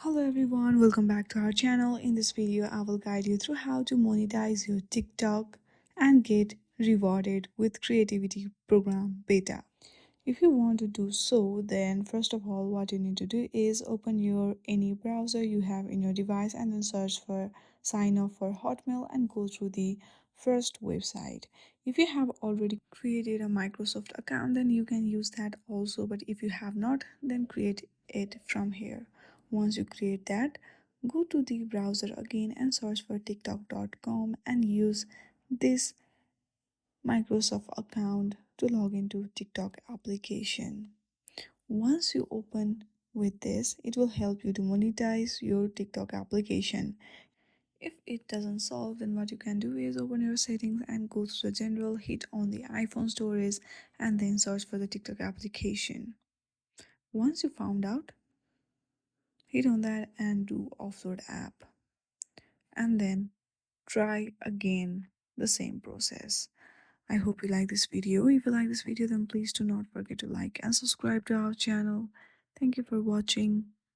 Hello everyone, welcome back to our channel. In this video, I will guide you through how to monetize your TikTok and get rewarded with creativity program beta. If you want to do so, then first of all, what you need to do is open your any browser you have in your device and then search for sign up for Hotmail and go through the first website. If you have already created a Microsoft account, then you can use that also, but if you have not, then create it from here. Once you create that, go to the browser again and search for tiktok.com and use this Microsoft account to log into TikTok application. Once you open with this, it will help you to monetize your TikTok application. If it doesn't solve, then what you can do is open your settings and go to the general, hit on the iPhone storage and then search for the TikTok application. Once you found out, hit on that and do offload app and then try again the same process. I hope you like this video. If you like this video, then please do not forget to like and subscribe to our channel. Thank you for watching.